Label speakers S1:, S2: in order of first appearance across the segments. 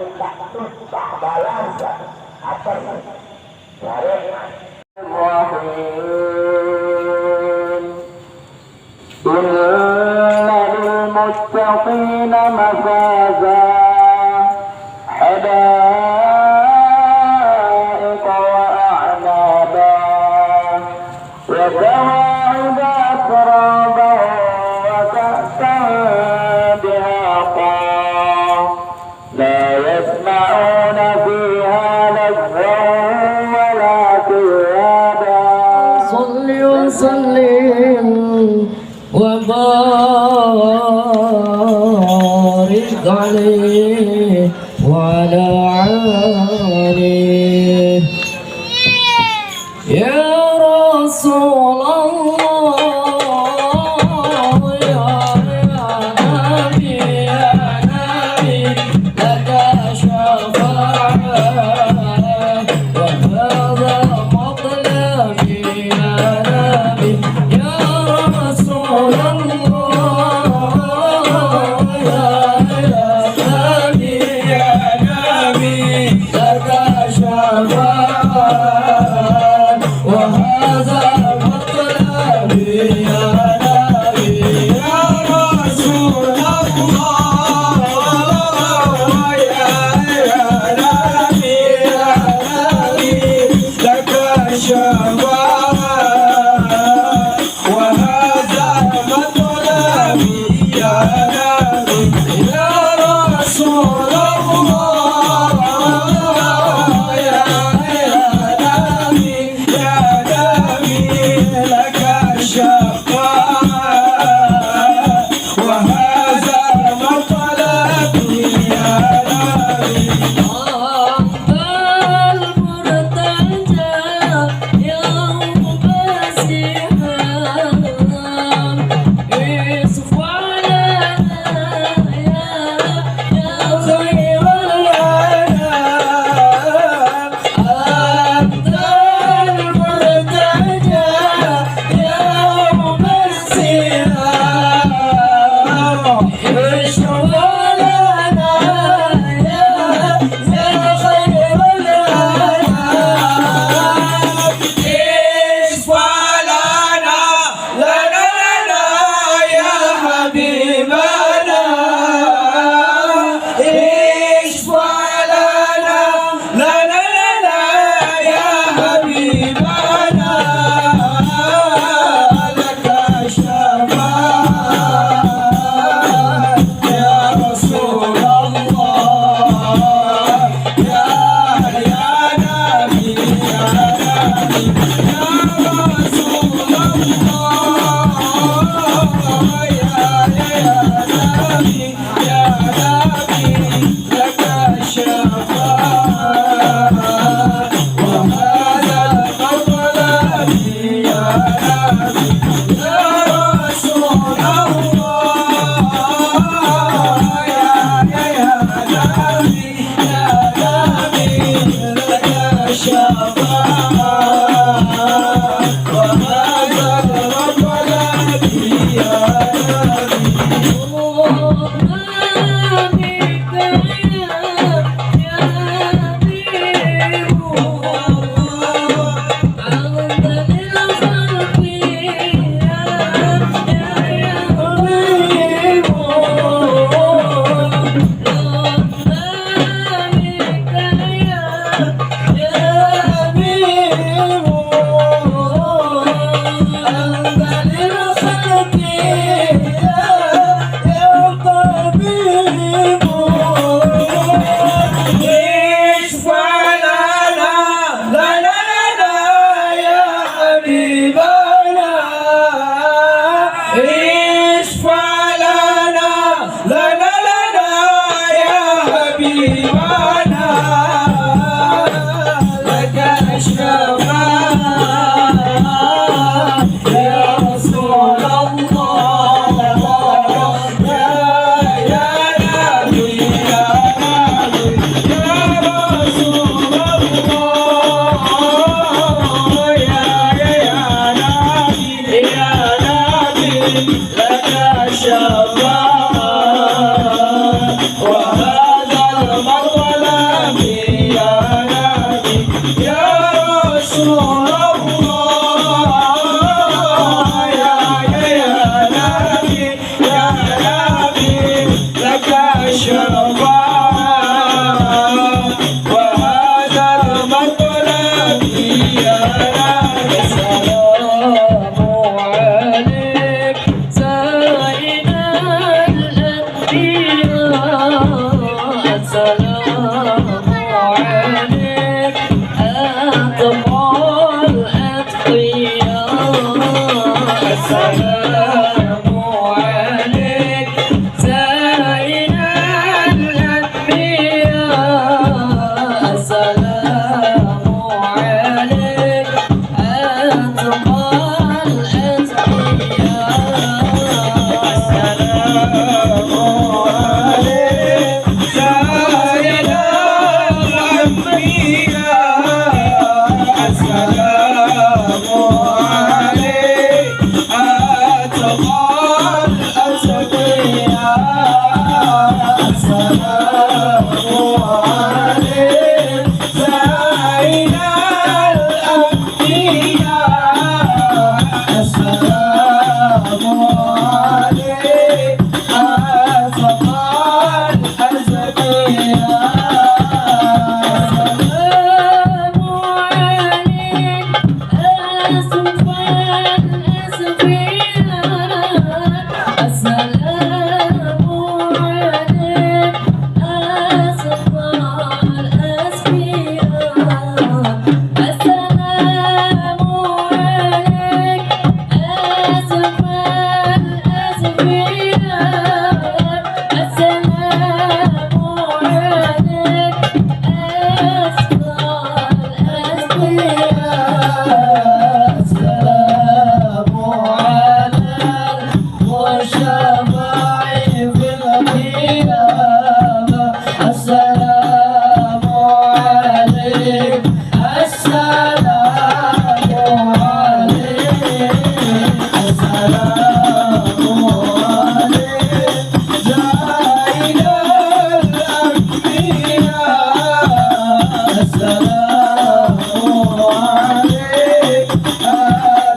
S1: minta tumpah balasan apa sih? للمتقين مفازا حدائق وأعنابا وكواعب أترابا وكأسا دهاقا لا يسمعون فيها لغوا ولا كذابا صل وسلم وبارك عليه وعلى آله يا رسول الله يا نبي لك شفاعة وهذا مطلبي يا نبي يا رسول الله يا نبي لك شفاعة وهذا مطلبي يا نبي يا رسول الله يا نبي لك شفاعة وهذا مطلبي يا نبي يا رسول الله يا نبي لك شفاعة وهذا مطلبي يا نبي شفاعة وهذا المطلب
S2: عليك أطفال أتقياء السلام عليك زين الأنبياء السلام عليك أطفال أتقياء السلام عليك زين الأنبياء السلام عليك أطفال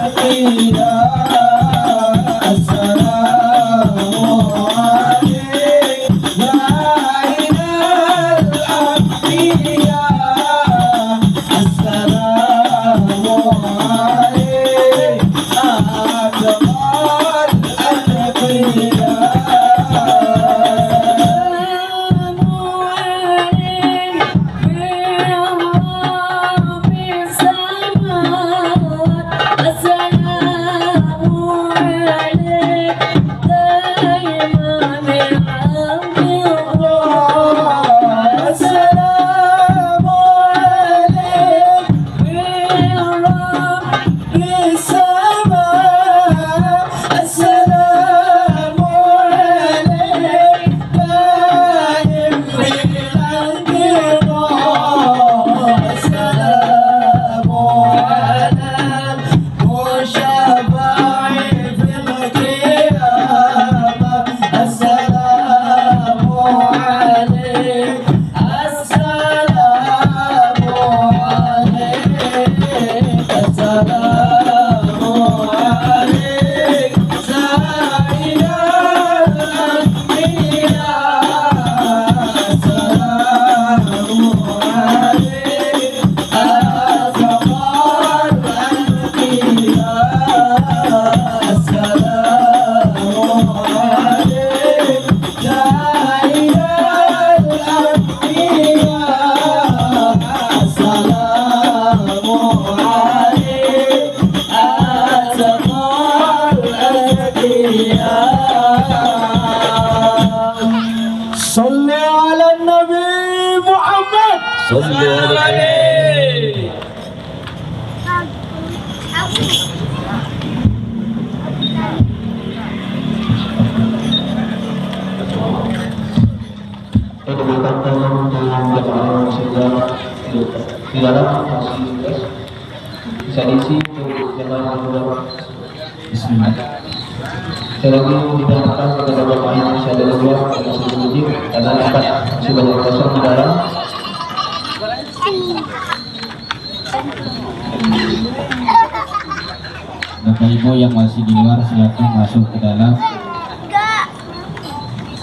S2: أتقياء السلام عليك زين الأنبياء السلام عليك أطفال
S3: bisa diisi untuk jemaah yang Bismillah. Saya lagi diberitakan kepada Bapak yang masih ada di luar dan masih berhenti karena dapat masih banyak kosong di dalam. Bapak Ibu yang masih di luar silakan masuk ke dalam.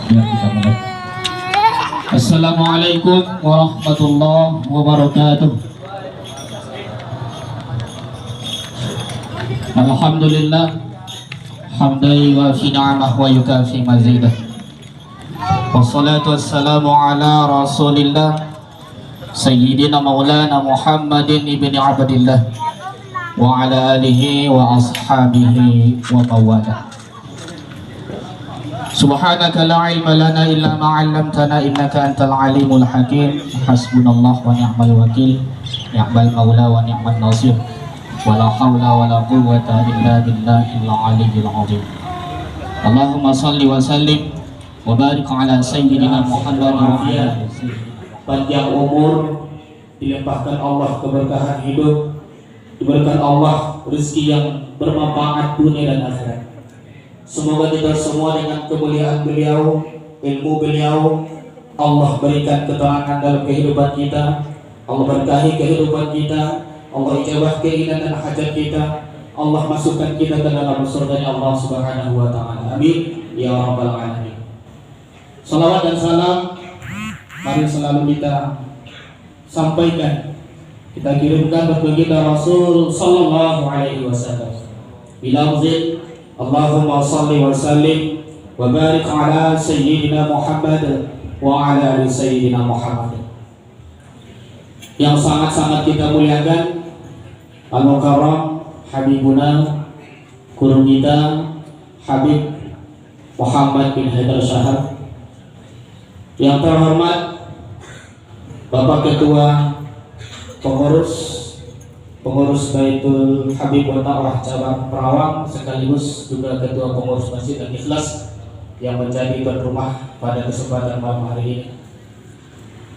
S3: Biar kita mulai. Assalamualaikum warahmatullahi wabarakatuh. Alhamdulillah hamdai wa fi ni'amah wa yukafi mazidah.
S4: والصلاة والسلام على رسول الله سيدنا مولانا محمد بن عبد الله وعلى آله وأصحابه ومواله. سبحانك لا علم لنا إلا ما علمتنا إنك أنت العليم الحكيم. حسبنا الله ونعم الوكيل نعم المولى ونعم النصير ولا حول ولا قوة إلا بالله العلي العظيم. اللهم صل وسلم وبارك على سيدنا محمد وعلى panjang umur, dilimpahkan Allah keberkahan hidup, diberikan Allah rezeki yang bermanfaat dunia dan akhirat. Semoga kita semua dengan kemuliaan beliau, ilmu beliau, Allah berikan keterangan dalam kehidupan kita, Allah berkahi kehidupan kita, Allah ijabah keinginan dan hajat kita, Allah masukkan kita ke dalam surga Allah Subhanahu wa taala. Amin ya rabbal alamin. Salawat dan salam mari selalu kita sampaikan, kita kirimkan bagi kita Rasul sallallahu alaihi wasallam. Bilafzin Allahumma salli wa sallim wa barik ala sayyidina Muhammad wa ala ali sayyidina Muhammad. Yang sangat-sangat kita muliakan Al-Mukarram Habibuna guru kita Habib Muhammad bin Haidar Syahab. Yang terhormat Bapak Ketua Pengurus Baitul Habib wa Ta'wah cabang Perawang, sekaligus juga Ketua Pengurus Masjid Al-Ikhlas yang menjadi tuan rumah pada kesempatan malam hari ini.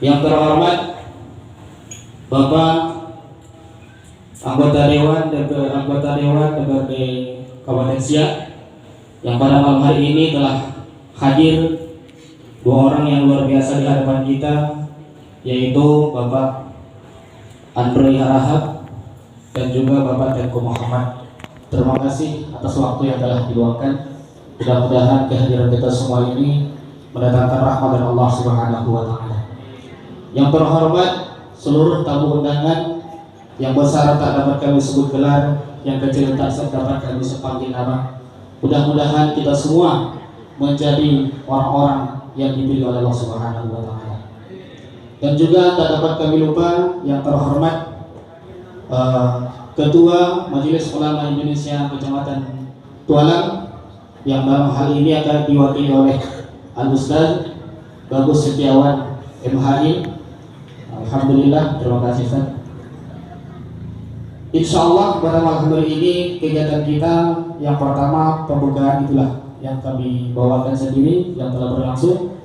S4: Yang terhormat Bapak anggota Dewan DPRD Kabupaten Siak yang pada malam hari ini telah hadir, dua orang yang luar biasa di hadapan kita, yaitu Bapak Andre Harahap dan juga Bapak Tengku Muhammad. Terima kasih atas waktu yang telah diluangkan. Mudah-mudahan kehadiran kita semua ini mendatangkan rahmat dari Allah Subhanahu wa taala. Yang terhormat seluruh tamu undangan yang besar tak dapat kami sebut gelar, yang kecil tak dapat kami sepanggil nama. Mudah-mudahan kita semua menjadi orang-orang yang dipilih oleh Allah Subhanahu wa taala. Dan juga tak dapat kami lupa yang terhormat Ketua Majelis Ulama Indonesia Kecamatan Tualang, yang dalam hal ini akan diwakili oleh Al-Ustaz Bagus Setiawan MHI. Alhamdulillah, terima kasih Ustaz. Insyaallah pada malam hari ini kegiatan kita yang pertama pembukaan itulah yang kami bawakan sendiri yang telah berlangsung.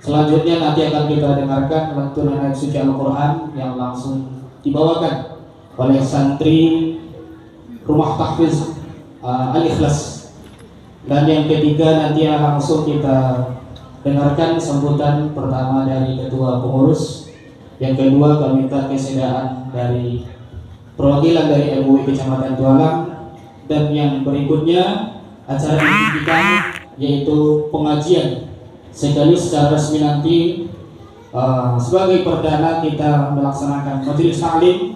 S4: Selanjutnya nanti akan kita dengarkan lantunan ayat suci Al-Quran yang langsung dibawakan oleh santri Rumah Tahfiz Al-Ikhlas. Dan yang ketiga nanti langsung kita dengarkan sambutan pertama dari Ketua Pengurus, yang kedua kami minta kesediaan dari perwakilan dari MUI Kecamatan Tualang, dan yang berikutnya acara kita yaitu pengajian sekaligus secara resmi nanti sebagai perdana kita melaksanakan majelis taklim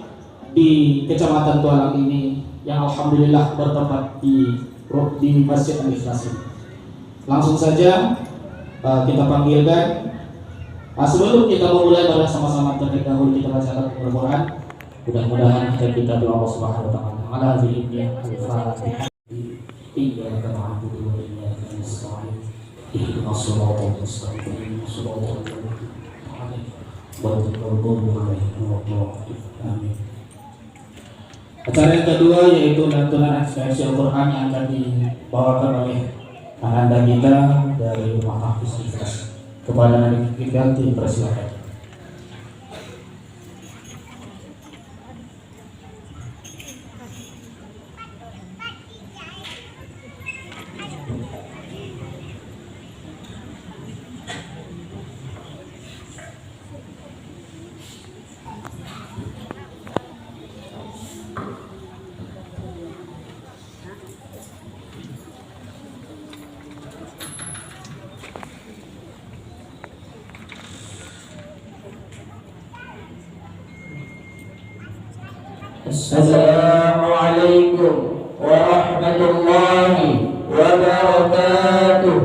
S4: di Kecamatan Tualang ini yang alhamdulillah bertempat di Masjid Al-Ikhlas. Langsung saja kita panggilkan. Sebelum kita memulai, pada sama-sama terlebih dahulu kita bacakan Al-Quran. Mudah-mudahan kita doa Allah Subhanahu wa taala. Ala zikrihi al-Fatihah. Iyyaka na'budu wa iyyaka nasta'in. Ihdinas siratal mustaqim. Shiratal ladzina Amin. Acara yang kedua yaitu lantunan ekspresi Al-Quran yang akan dibawakan oleh anda kita dari Rumah Tahfiz Al-Ikhlas. Kepada kita dipersilakan.
S2: Assalamualaikum warahmatullahi wabarakatuh.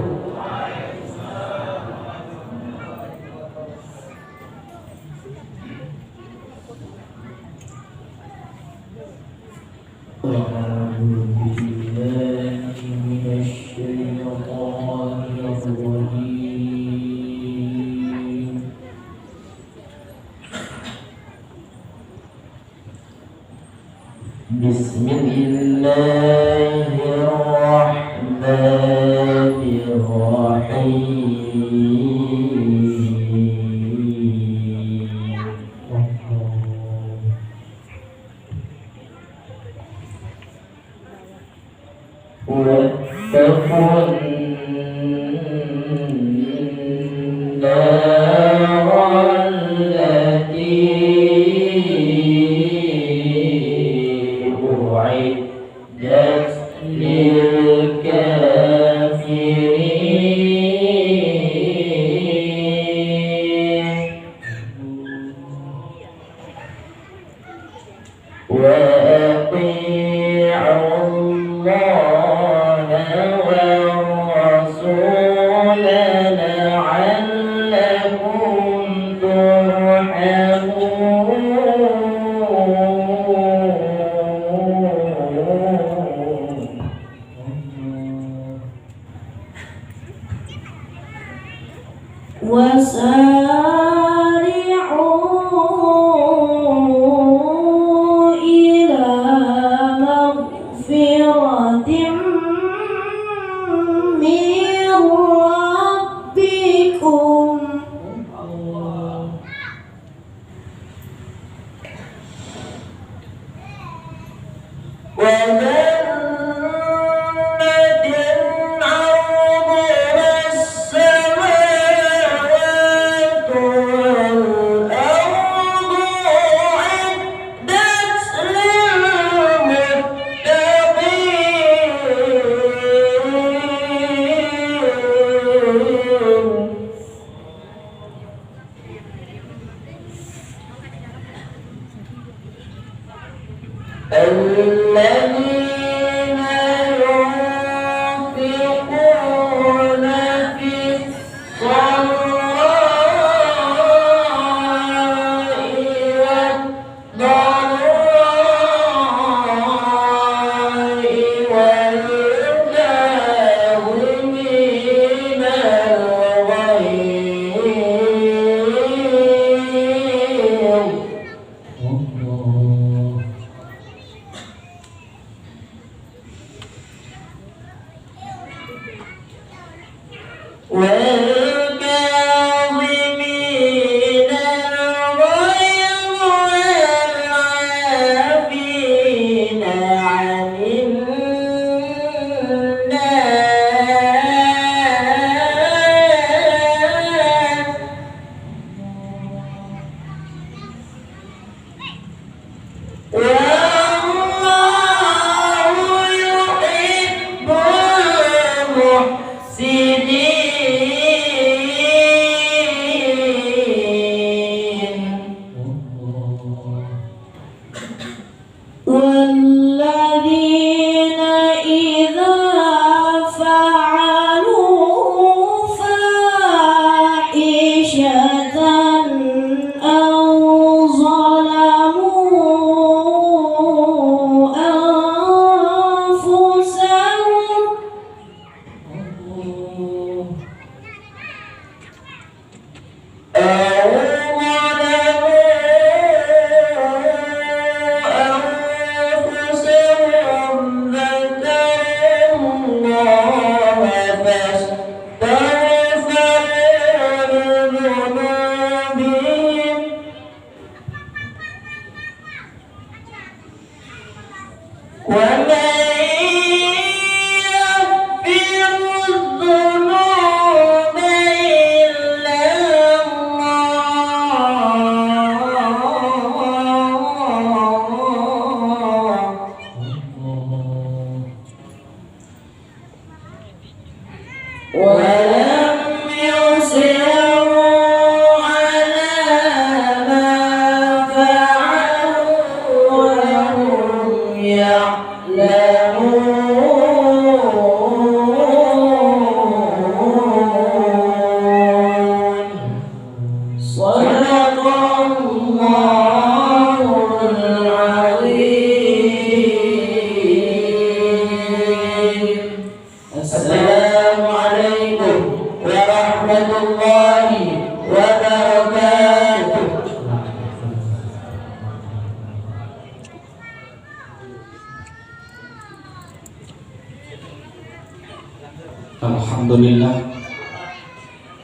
S4: Alhamdulillah,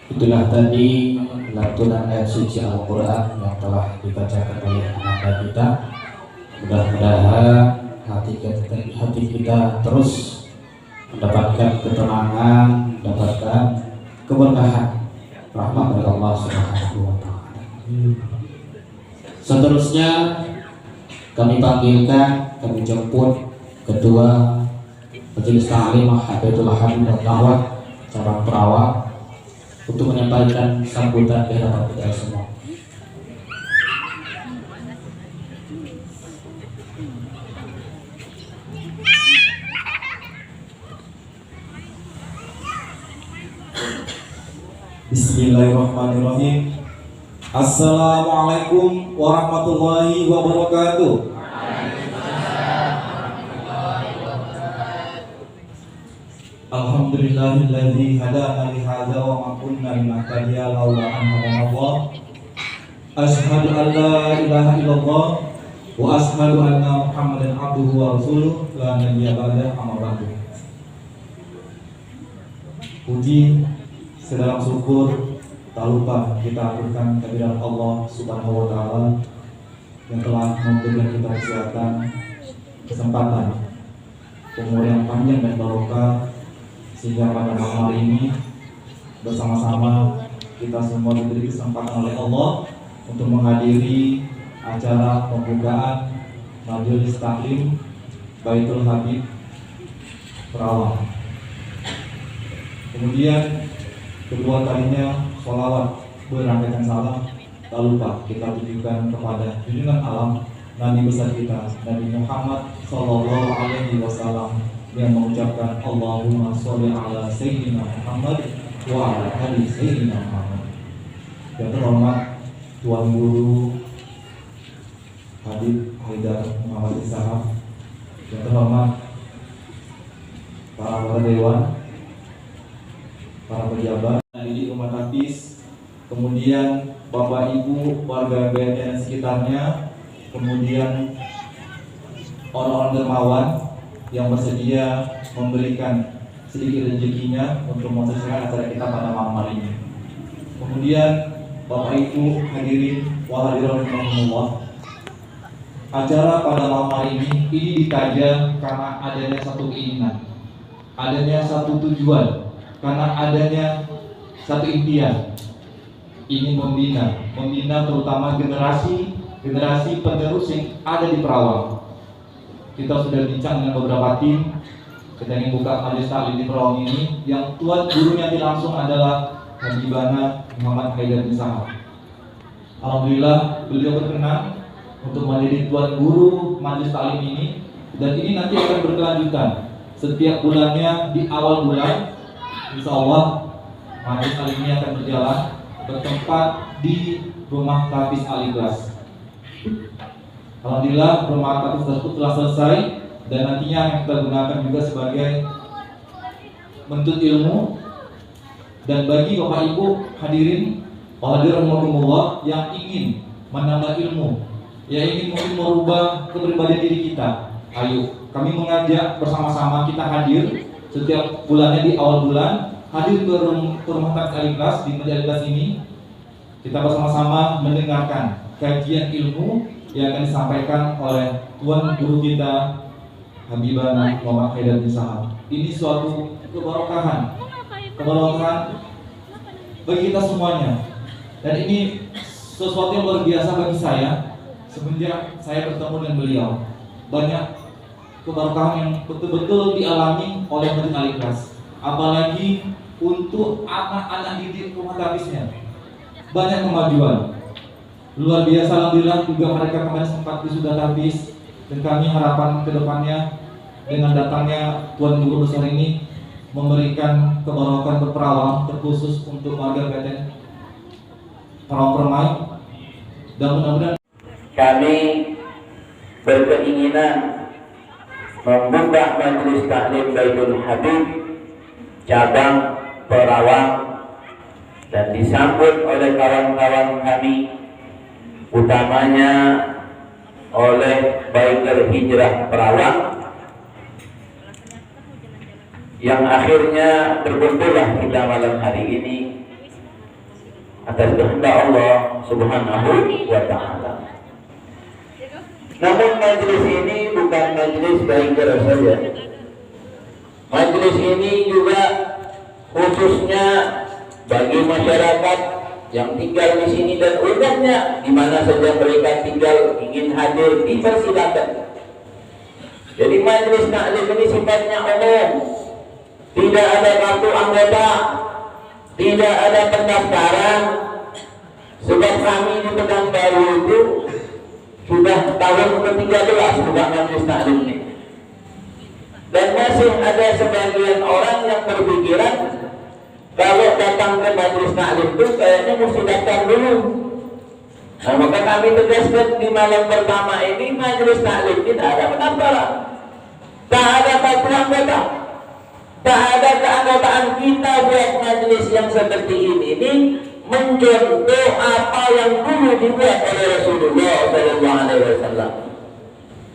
S4: itulah tadi lantunan ayat suci Al-Quran yang telah dibacakan oleh anak kita. Mudah-mudahan hati kita terus mendapatkan ketenangan, mendapatkan keberkahan rahmat dari Allah Subhanahu wa Ta'ala. Seterusnya kami panggilkan, kami jemput Ketua Majelis Ta'lim Hafidhul Habib Dawah cabang Perawang untuk menyampaikan sambutan di hadapan kita semua.
S2: Bismillahirrahmanirrahim. Assalamualaikum warahmatullahi wabarakatuh. Alhamdulillahilladzi hadana li hadza wa ma kunna linahtadiya laula an hadanallah. Asyhadu an la ilaha illallah wa asyhadu anna Muhammadan abduhu wa rasuluh la nabiyya ba'da amma ba'du. Puji sedalam syukur tak lupa kita aturkan kehadirat Allah Subhanahu wa Ta'ala yang telah memberikan kita kesehatan, kesempatan, umur yang panjang dan barokah, sehingga pada malam hari ini bersama-sama kita semua diberi kesempatan oleh Allah untuk menghadiri acara pembukaan Majelis Taklim Baitul Habib Perawang. Kemudian kedua kalinya sholawat berangkaian salam tak lupa kita tujukan kepada junjungan alam Nabi besar kita Nabi Muhammad Sallallahu Alaihi Wasallam yang mengucapkan Allahumma sholli ala Sayyidina Muhammad wa ala ali Sayyidina Muhammad. Yang terhormat Tuan Guru Habib Haidar Muhammad Ishaq, yang terhormat para dewan, para pejabat di rumah tapis, kemudian Bapak Ibu warga BNN dan sekitarnya, kemudian orang-orang dermawan yang bersedia memberikan sedikit rezekinya untuk mensukseskan acara kita pada malam hari ini. Kemudian Bapak Ibu hadirin wal hadirat rahimakumullah, acara pada malam hari ini ditaja karena adanya satu keinginan, adanya satu tujuan, karena adanya satu impian, ingin membina terutama generasi penerus yang ada di Perawang. Kita sudah bincang dengan beberapa tim, kita ingin buka majelis taklim di Perawang ini, yang tuan gurunya langsung adalah Habibana Muhammad Haidar Ishaq. Alhamdulillah beliau berkenan untuk menjadi tuan guru majelis taklim ini, dan ini nanti akan berkelanjutan setiap bulannya. Di awal bulan insya Allah majelis taklim ini akan berjalan bertempat di rumah tapis Al-Ikhlas. Alhamdulillah rumah tapis tersebut telah selesai, dan nantinya yang kita gunakan juga sebagai menuntut ilmu. Dan bagi Bapak Ibu hadirin rahimakumullah yang ingin menambah ilmu, yang ingin mungkin merubah kepribadian diri kita, ayo kami mengajak bersama-sama kita hadir setiap bulannya di awal bulan, hadir ke rumah tapis Al-Ikhlas di Masjid Al-Ikhlas ini. Kita bersama-sama mendengarkan kajian ilmu yang akan disampaikan oleh tuan guru kita Habibana Muhammad Haidar Ishaq. Ini suatu keberkahan bagi kita semuanya, dan ini sesuatu yang luar biasa bagi saya semenjak saya bertemu dengan beliau. Banyak keberkahan yang betul-betul dialami oleh Masjid Al-Ikhlas, apalagi untuk anak-anak didik rumah tapisnya. Banyak kemajuan luar biasa, alhamdulillah. Juga mereka kemarin sempat wisuda tapis, dan kami harapan kedepannya dengan datangnya tuan guru besar ini memberikan kebarokan berperawang terkhusus untuk warga BNN Perawang Permai, dan mudah-mudahan
S1: Kami berkeinginan membuka majelis taklim Baitul Habib cabang Perawang, dan disambut oleh kawan-kawan kami, utamanya oleh Baitul Hijrah Perawang, yang akhirnya berkumpullah kita malam hari ini atas kehendak Allah Subhanahu wa Ta'ala. Namun majelis ini bukan majelis biker saja. Majelis ini juga khususnya bagi masyarakat yang tinggal di sini dan umumnya di mana saja mereka tinggal ingin hadir dipersilakan. Jadi majelis taklim ini sifatnya umum, tidak ada kartu anggota, tidak ada pendaftaran. Sebab kami di Pekanbaru itu sudah tahun ke-13 bukan majelis taklim ini. Dan masih ada sebagian orang yang berpikiran kalau datang ke majelis taklim itu kayaknya mesti daftar dulu. Nah, maka kami tegaskan di malam pertama ini majelis taklim tidak ada pendaftaran, tak ada kartu anggota, tak ada keanggotaan kita buat majelis yang seperti ini mencontoh apa yang dulu dibuat oleh Rasulullah SAW.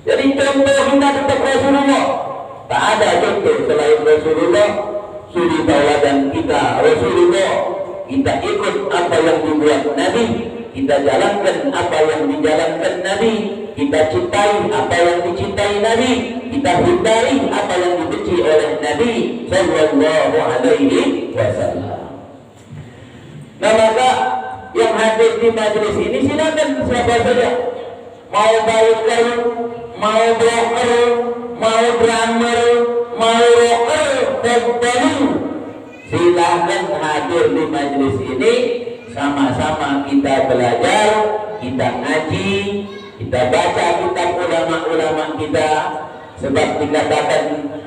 S1: Jadi contoh kita tetap Rasulullah. Tak ada contoh selain Rasulullah. Suri tauladan kita Rasulullah. Kita ikut apa yang dibuat Nabi, kita jalankan apa yang dijalankan Nabi, kita cintai apa yang dicintai Nabi, kita hindari apa yang dibenci oleh Nabi Sallallahu Alaihi Wasallam. Nah, maka yang hadir di majelis ini silakan siapa saja, mau biker, mau broker, mau drummer, mau rocker, dan silakan hadir di majelis ini. Sama-sama kita belajar, kita ngaji, kita baca kitab ulama-ulama kita. Sebab dikatakan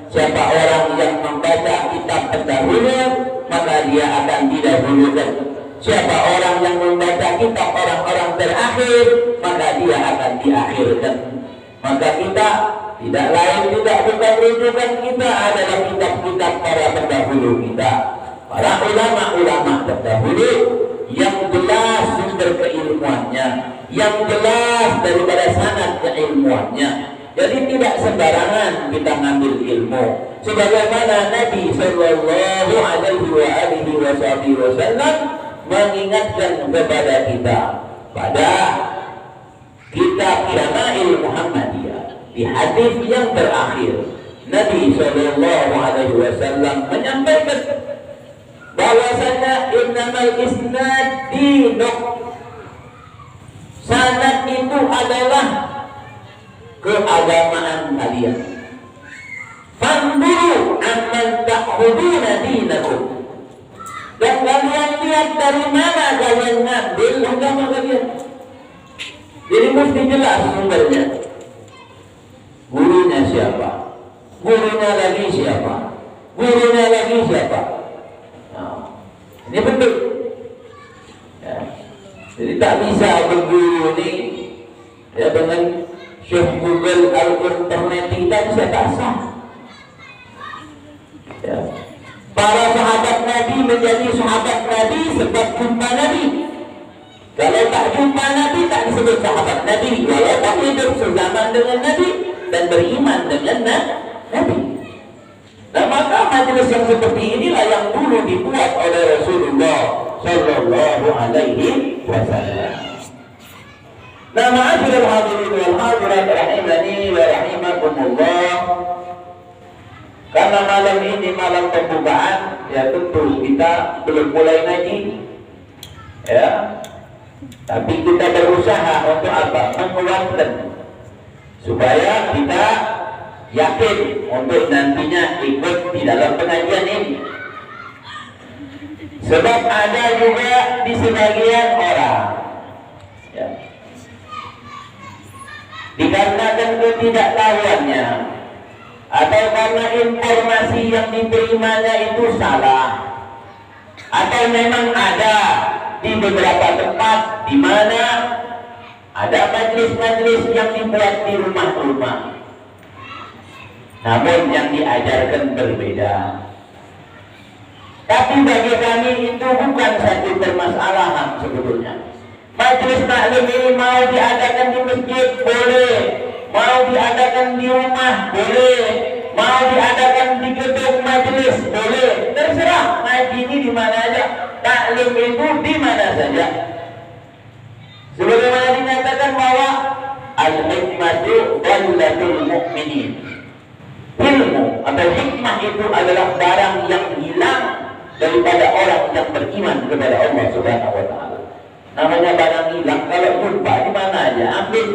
S1: siapa orang yang membaca kitab pendahulu maka dia akan didahulukan. Siapa orang yang membaca kitab orang-orang terakhir maka dia akan diakhirkan. Maka kita tidak lain tidak bukan rujukan kita adalah kitab-kitab para pendahulu kita, para ulama-ulama terdahulu yang jelas sumber keilmuannya, yang jelas daripada sanad keilmuannya. Jadi tidak sembarangan kita ngambil ilmu. Sebagaimana Nabi Sallallahu Alaihi Wasallam mengingatkan kepada kita pada kitab Syama'il Muhammadiyah di hadis yang terakhir, Nabi Sallallahu Alaihi Wasallam menyampaikan bahwasanya innamal isnad dinuk, sanad itu adalah keagamaan kalian. Fanzuru amman ta'khuduna dinakum, dan kalian lihat dari mana kalian ngambil agama kalian. Jadi mesti jelas sumbernya. Gurunya siapa? Gurunya lagi siapa? Gurunya lagi siapa? Ini betul ya. Jadi tak bisa berguru ini ya dengan Syekh Google Al-Internet kita bisa tak sah ya. Para sahabat Nabi menjadi sahabat Nabi sebab jumpa Nabi. Kalau tak jumpa Nabi tak disebut sahabat Nabi, walaupun hidup sezaman dengan Nabi dan beriman dengan Nabi. Nah, maka majelis yang seperti inilah yang dulu dibuat oleh Rasulullah Sallallahu Alaihi Wasallam. Nah, ma'asyiral hadirin wal hadirat rahimani wa rahimakumullah. Karena malam ini malam pembukaan, ya tentu kita belum mulai ngaji, ya. Tapi kita berusaha untuk apa? Menguatkan supaya kita yakin untuk nantinya ikut di dalam pengajian ini. Sebab ada juga di sebagian orang ya, dikarenakan ketidaktahuannya atau karena informasi yang diterimanya itu salah, atau memang ada di beberapa tempat di mana ada majelis-majelis yang dibuat di rumah-rumah, namun yang diajarkan berbeda. Tapi bagi kami itu bukan satu permasalahan sebetulnya. Majelis taklim ini mau diadakan di masjid boleh, mau diadakan di rumah boleh, mau diadakan di gedung majelis boleh, terserah. Ngaji ini di mana aja, taklim itu di mana saja. Sebagaimana dinyatakan bahwa al-hikmatu dhallatul mu'minin. Ilmu atau hikmah itu adalah barang yang hilang daripada orang yang beriman kepada Allah Subhanahu wa taala. Namanya barang hilang, kalau jumpa di mana aja ambil.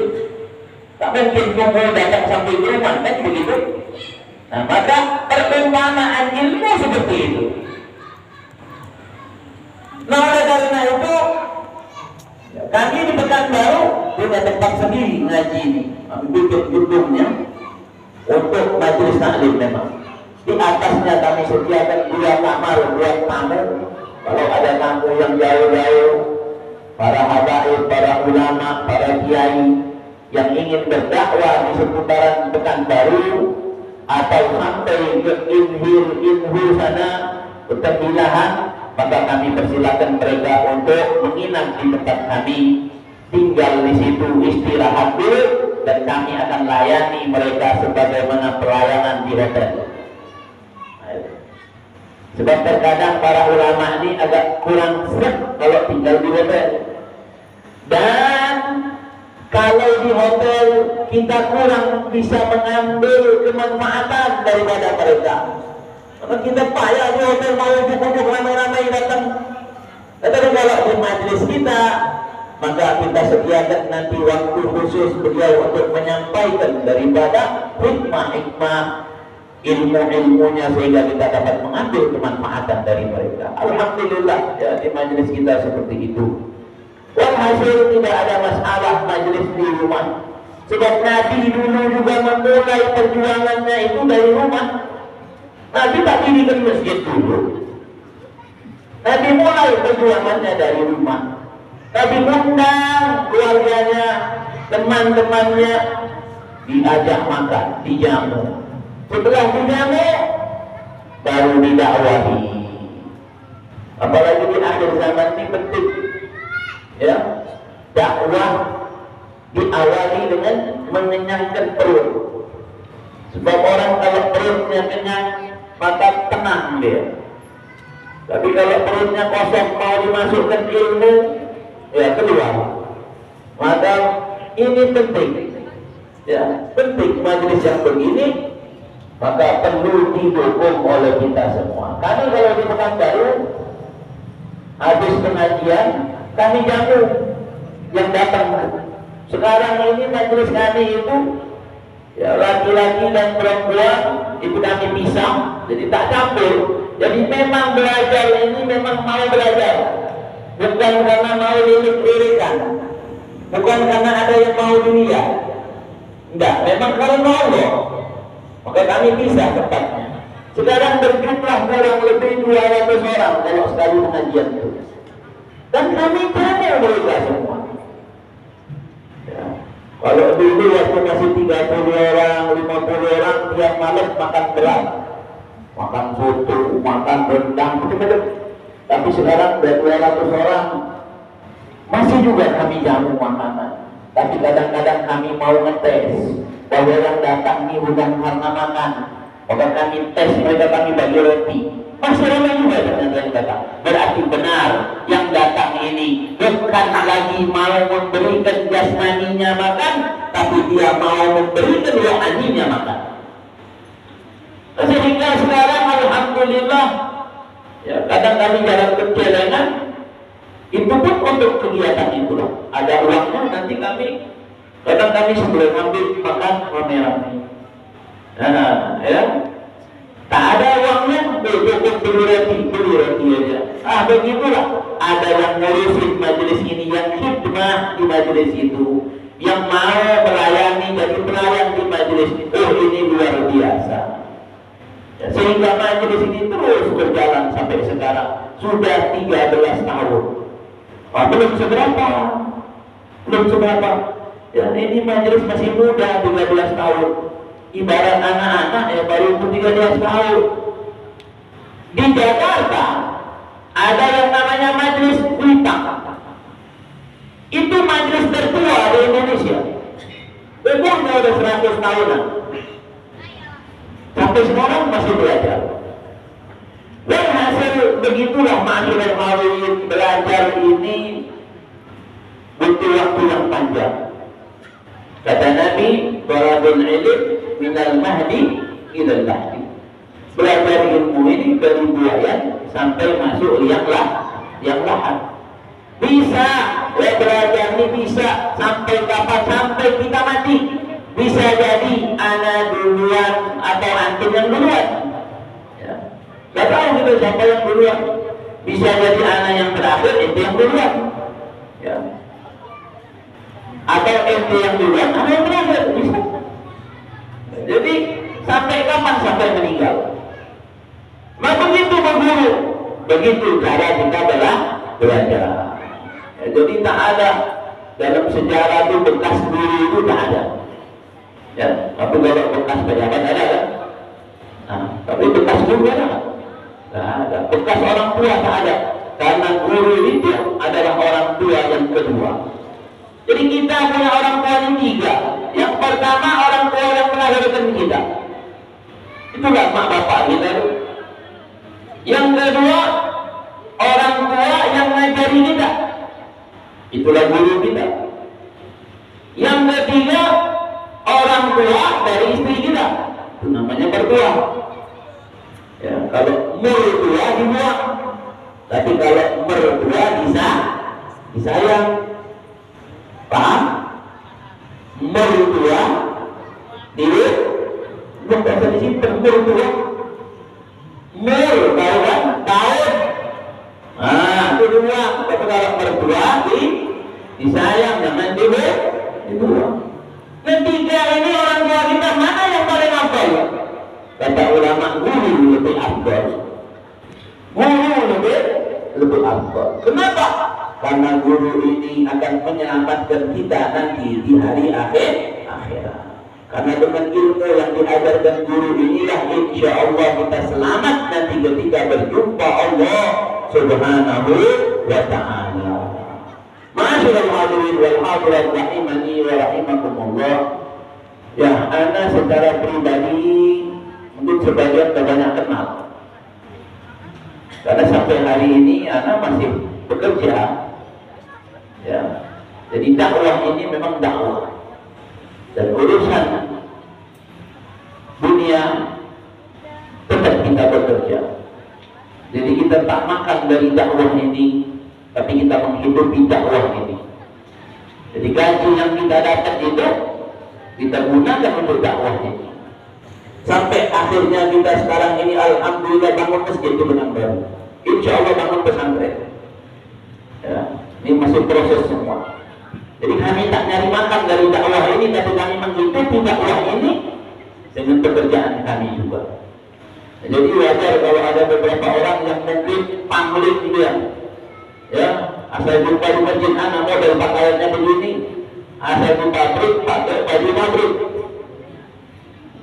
S1: Tak mungkin tunggu datang sampai di rumah, kan begitu? Nah, maka perumpamaan ilmu seperti itu. Nah, oleh karena itu kami di Pekanbaru punya tempat sendiri ngaji ini, bikin gedungnya untuk majelis taklim memang. Di atasnya kami sediakan 2 kamar buat tamu. Kalau ada tamu yang jauh-jauh, para habaib, para ulama, para kiai yang ingin berdakwah di seputaran Pekanbaru atau sampai ke Inhil sana, Petambilahan, maka kami persilakan mereka untuk menginap di tempat kami, tinggal di situ, istirahat dulu, dan kami akan layani mereka sebagaimana pelayanan di hotel. Sebab terkadang para ulama ini agak kurang seret kalau tinggal di hotel. Dan kalau di hotel kita kurang bisa mengambil kemanfaatan daripada mereka. Karena kita payah di hotel, mau buku-buku ramai-ramai datang. Tetapi kalau di majelis kita, maka kita sediakan nanti waktu khusus beliau untuk menyampaikan daripada hikmah-hikmah ilmu-ilmunya sehingga kita dapat mengambil kemanfaatan dari mereka. Alhamdulillah ya, di majelis kita seperti itu. Walhasil tidak ada masalah majelis di rumah. Sebab Nabi dulu juga memulai perjuangannya itu dari rumah. Nabi tak dirikan masjid dulu. Nabi mulai perjuangannya dari rumah. Nabi undang keluarganya, teman-temannya, diajak makan, dijamu. Setelah dijamu, baru didakwahi. Apalagi di akhir zaman ini penting, ya, dakwah diawali dengan mengenyangkan perut. Sebab orang kalau perutnya kenyang, maka tenang dia. Tapi kalau perutnya kosong, mau dimasukkan ilmu, ya keluar. Maka ini penting, ya, penting majelis yang begini, maka perlu didukung oleh kita semua. Kami kalau di Pekanbaru, habis pengajian, kami jamu yang datang. Sekarang ini majelis kami itu, ya, laki-laki dan perempuan itu kami pisah, jadi tak campur. Jadi memang belajar ini memang mau belajar, bukan karena mau lirik-lirikan, bukan karena ada yang mau dunia. Enggak, memang karena Allah. Maka kami pisah tempatnya. Sekarang berjumlah kurang lebih 200 orang kalau sekali pengajian itu. Dan kami tanya mereka semua. Ya. Kalau dulu waktu masih 30 orang, 50 orang, tiap malam makan berat, makan soto, makan rendang, macam-macam. Tapi sekarang sudah 200 orang, masih juga kami jamu makanan. Tapi kadang-kadang kami mau ngetes bahwa yang datang ini bukan karena makan, maka kami tes mereka, kami bagi roti. Masih ramai juga ternyata yang datang. Berarti benar yang datang ini bukan lagi mau memberikan jasmaninya makan, tapi dia mau memberikan rohaninya makan. Sehingga sekarang alhamdulillah, ya, kadang kami jalan ke celengan, itu pun untuk kegiatan itu. Ada uangnya, nanti kami kadang kami sebelum ambil makan rame-rame. Nah, ya, tak ada uangnya, beli roti aja. Begitulah. Ada yang ngurusin majelis ini, yang hikmah di majelis itu, yang mau melayani jadi pelayan di majelis. Oh, ini luar biasa. Ya, sehingga majelis ini terus berjalan sampai sekarang. Sudah 13 tahun. Belum seberapa. Ya, ini majelis masih muda, 13 tahun. Ibarat anak-anak ya baru 13 tahun. Di Jakarta ada yang namanya majelis Kuitang. Itu majelis tertua di Indonesia. Umurnya udah 100 tahunan. sampai sekarang masih belajar. Dan hasil begitulah ma'asyiral hadirin, belajar ini butuh waktu yang panjang. Kata Nabi, talabul ilm minal mahdi ilal lahdi. Belajar ilmu ini dari buayan sampai masuk liang lahat. Bisa belajar ini bisa sampai kapan? Sampai kita mati. Bisa jadi ana duluan atau antum yang duluan. Ya. Gak tahu kita siapa yang duluan. Bisa jadi ana yang terakhir, itu yang duluan. Ya. Atau ente yang duluan, ana yang terakhir, bisa. Jadi sampai kapan? Sampai meninggal. Maka begitu berguru, begitu cara kita belajar. Ya, jadi tak ada dalam sejarah itu bekas guru itu tak ada. Ya, tapi kalau bekas pejabat ada kan? Nah, tapi bekas guru ada kan? Tak ada. Bekas orang tua tak ada. Karena guru itu adalah orang tua yang kedua. Jadi kita punya orang tua yang tiga. Yang pertama orang tua yang melahirkan kita. Itulah mak bapak kita. Yang kedua orang tua yang ngajari kita. Itulah guru kita. Yang ketiga orang tua dari istri kita. Itu namanya mertua. Ya, kalau mertua dibuang. Tapi kalau mertua disayang. Paham? Mertua bukan bahasa disimpan. Mertua tahu kan? Tahun. Nah, itu dua. Tapi kalau mertua disayang, jangan dibuang. Ketiga ini orang tua kita mana yang paling afdal? Kata ulama, guru lebih afdal. Guru lebih afdal. Kenapa? Karena guru ini akan menyelamatkan kita nanti di hari akhirat. Karena dengan ilmu yang diajarkan guru inilah insya Allah kita selamat nanti ketika berjumpa Allah Subhanahu wa ta'ala. Ma'asyiral hadirin wal hadirat rahimani wa rahimakumullah. Ya, ana secara pribadi mungkin sebagian banyak kenal. Karena sampai hari ini ana masih bekerja. Ya. Jadi dakwah ini memang dakwah. Dan urusan dunia tetap kita bekerja. Jadi kita tak makan dari dakwah ini, tapi kita menghidupi dakwah ini. Jadi gaji yang kita dapat itu kita gunakan untuk dakwah ini. Sampai akhirnya kita sekarang ini alhamdulillah bangun masjid itu dengan baru. Insya Allah bangun pesantren. Ya, ini masih proses semua. Jadi kami tak nyari makan dari dakwah ini, tapi kami menghidupi dakwah ini dengan pekerjaan kami juga. Jadi wajar kalau ada beberapa orang yang mungkin pamlit dia, ya, asal jumpa di masjid anak model pakaiannya begini, asal di pabrik pakai baju pabrik,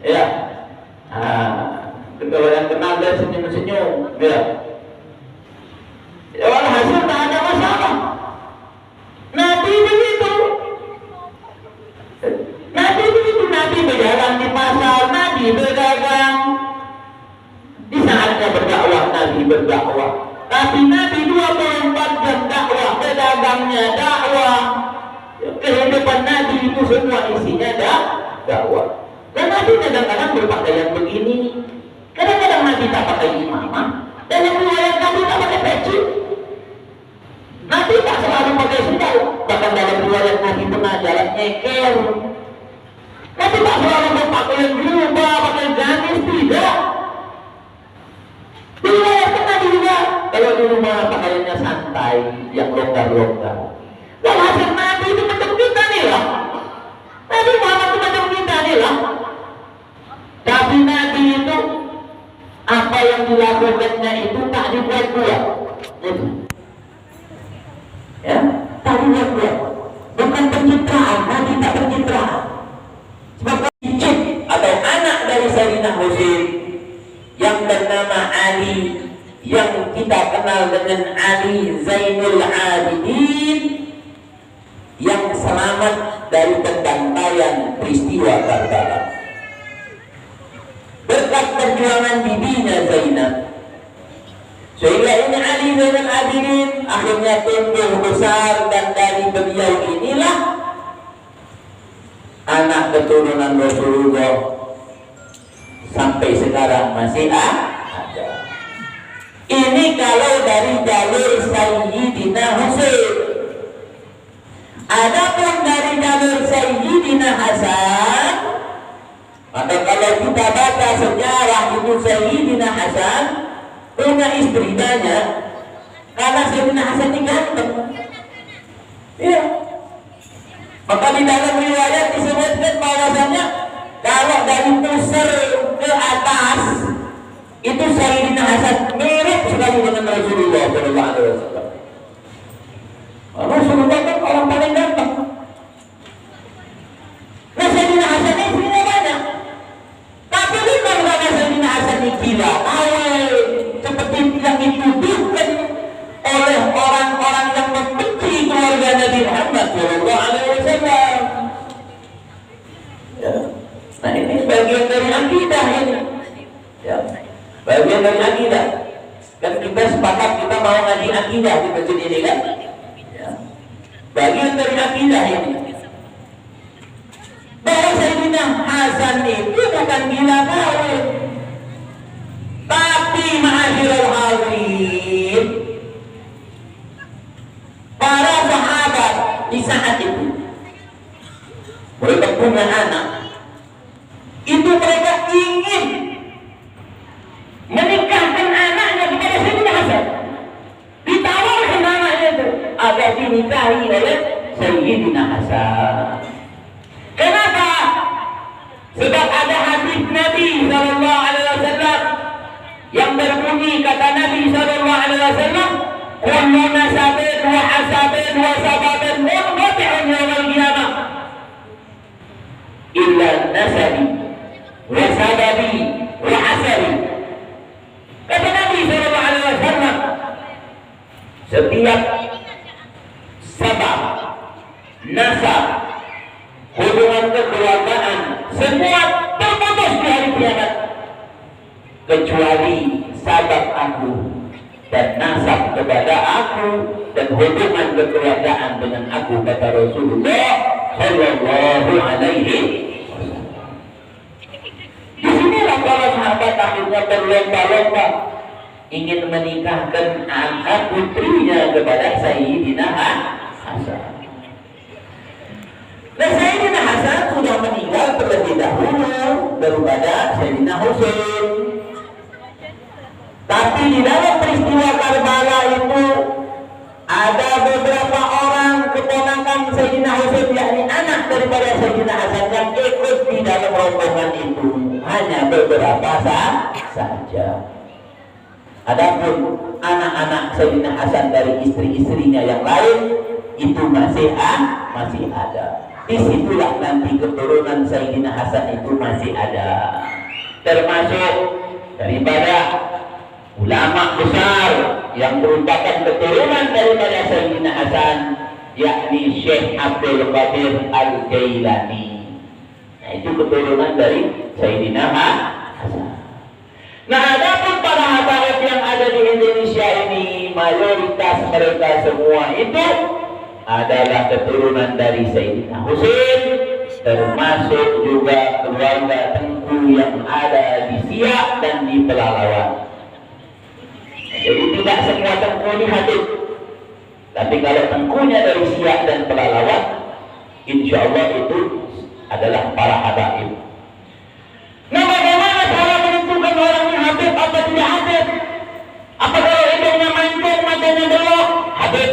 S1: ya. Kalau yang kenal dia senyum-senyum, ya. Ya, walhasil tak ada masalah. Nabi begitu. Nabi begitu. Nabi berjalan di pasar, Nabi berdagang. Di saatnya berdakwah, Nabi berdakwah. Tapi Nabi 24 jam dakwah, berdagangnya dakwah. Kehidupan Nabi itu semua isinya dakwah. Dan Nabi kadang-kadang berpakaian begini. Kadang-kadang Nabi tak pakai imamah. Dan yang riwayat Nabi tak pakai peci. Nabi tak selalu pakai sendal. Bahkan dalam riwayat Nabi pernah jalan nyeker. Nabi tak selalu berpakaian jubah, pakai gamis, tidak. Diriwayatkan Nabi juga kalau di rumah pakaiannya santai, yang longgar-longgar. Walhasil Nabi itu macam kita nih lah. Nabi Muhammad itu macam kita nih lah. Tapi Nabi itu apa yang dilakukannya itu tak dibuat-buat. Ya, tak dibuat-buat. Bukan pencitraan, Nabi tak pencitraan. Sebab cicit atau anak dari Sayyidina Husain yang bernama Ali, yang kita kenal dengan Ali Zainul Abidin, yang selamat dari pembantaian peristiwa Karbala. Berkat perjuangan bibinya Zainab. Sehingga ini Ali Zainal Abidin akhirnya tumbuh besar, dan dari beliau inilah anak keturunan Rasulullah sampai sekarang masih ada. Ini kalau dari jalur Sayyidina Husain. Adapun dari jalur Sayyidina Hasan, maka kalau kita baca sejarah itu Sayyidina Hasan punya istri banyak, karena Sayyidina Hasan ini ganteng. Iya. Maka di dalam riwayat disebutkan bahwasanya kalau dari pusar ke atas itu Sayyidina Hasan mirip sekali dengan Rasulullah SAW. Rasulullah kan orang paling ganteng. Nah, Sayyidina Hasan ini istrinya banyak, tapi bukan karena Sayyidina Hasan ini gila, seperti yang dituduhkan oleh orang-orang yang membenci keluarga Nabi Muhammad SAW. Ya. Nah, ini bagian dari akidah ini. Ya. Bagian dari akidah. Dan kita sepakat kita mau ngaji akidah di masjid ini kan? Ya. Bagian dari akidah ini. Bahwa Sayyidina Hasan itu bukan gila kawin, tapi ma'asyiral hadirin, para sahabat di saat itu mereka punya anak, itu mereka ingin menikahkan anaknya kepada Sayyidina Hasan, ditawarkan anaknya itu agar dinikahi oleh Sayyidina Hasan. Kenapa? Sebab ada hadis Nabi SAW yang berbunyi, kata Nabi SAW, kullu nasabin wa hasabin wa sababin munqati'un yawmal qiyamah illa nasabi wa sababi wa hasabi. Kata Nabi SAW, setiap sabab, nasab, hubungan kekeluargaan, semua terputus di hari kiamat, kecuali sabab aku dan nasab kepada aku dan hubungan kekeluargaan dengan aku, kata Rasulullah Sallallahu Alaihi Wasallam. Disinilah para sahabat akhirnya berlomba-lomba ingin menikahkan anak putrinya kepada Sayyidina Hasan. Nah, Sayyidina Hasan sudah meninggal terlebih dahulu daripada Sayyidina Husain. Tapi di dalam peristiwa Karbala itu ada beberapa orang keponakan Sayyidina Husain, yakni anak daripada Sayyidina Hasan, yang ikut di dalam rombongan itu. Hanya beberapa saja. Adapun anak-anak Sayyidina Hasan dari istri-istrinya yang lain itu masih ada. Disitulah nanti keturunan Sayyidina Hasan itu masih ada, termasuk daripada ulama besar yang merupakan keturunan daripada Sayyidina Hasan, yakni Syekh Abdul Qadir Al-Jailani. Nah, itu keturunan dari Sayyidina Hasan. Nah, adapun para habaib yang ada di Indonesia ini, mayoritas mereka semua itu adalah keturunan dari Sayyidina Husain, termasuk juga keluarga Tengku yang ada di Siak dan di Pelalawan. Jadi tidak semua Tengku ini hadis, tapi kalau Tengkunya dari Siak dan Pelalawan, insya Allah itu adalah para habaib. Nah, bagaimana cara menentukan orang yang habib atau tidak habib? Apa kalau hidungnya mancung, matanya belok, habib?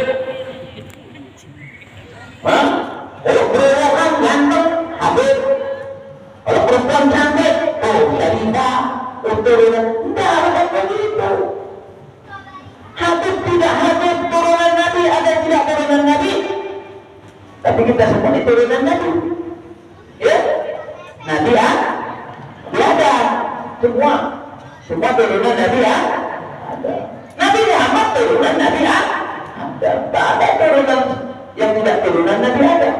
S1: Kalau berokan ganteng, habib. Kalau perempuan cantik, syarifah, turunan. Tidak, bukan begitu. Habib tidak habib, turunan Nabi ada tidak turunan Nabi? Tapi kita semua ini turunan Nabi. Ya? Nabi ada. Semua turunan Nabi ada. Nabi Muhammad turunan Nabi ada. Tak ada turunan yang tidak turunan Nabi ada,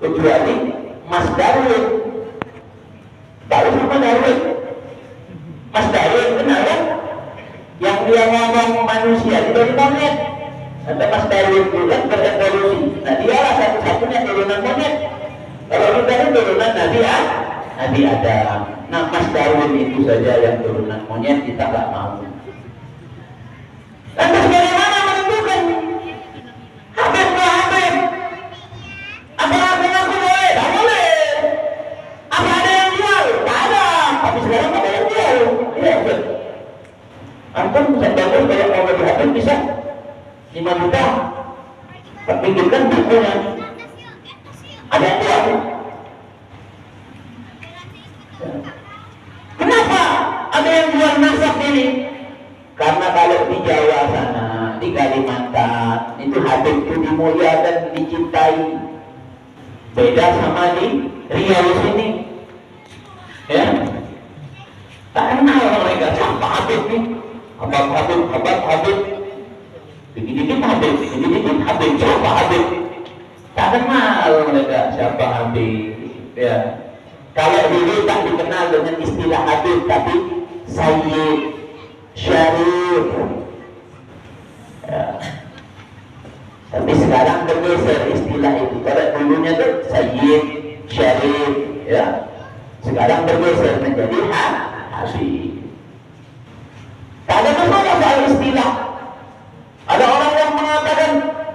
S1: kecuali Mas Darwin. Tahu sama Darwin? Ada Mas Darwin juga berevolusi. Nah dialah satu-satunya turunan monyet. Kalau kita ini turunan Nabi Adam. Nah Mas Darwin itu saja yang turunan monyet, kita nggak mau. Lantas bagaimana menentukan? Habib nggak Habib? Apa aku boleh? Tak boleh. Apa ada yang jual? Tak ada. Tapi sekarang ada yang jual. Iya betul. Antum bisa bangun kalau mau beli Habib bisa 5 juta. Tapi kan bukunya ada yang jual. Kenapa ada yang jual nasab ini? Karena kalau di Jawa sana, di Kalimantan, itu Habib itu dimuliakan, dicintai. Beda sama di Riau sini. Ya. Tak kenal mereka, siapa Habib ini? Habib. Dikit-dikit Habib, siapa Habib? Tak kenal mereka, siapa Habib. Ya. Kalau dulu tak dikenal dengan istilah Habib, tapi Sayyid, Syarif. Ya. Tapi sekarang bergeser istilah itu. Kalau dulunya tuh Sayyid, Syarif, ya. Sekarang bergeser menjadi Habib. Tak ada masalah soal istilah. Ada orang yang mengatakan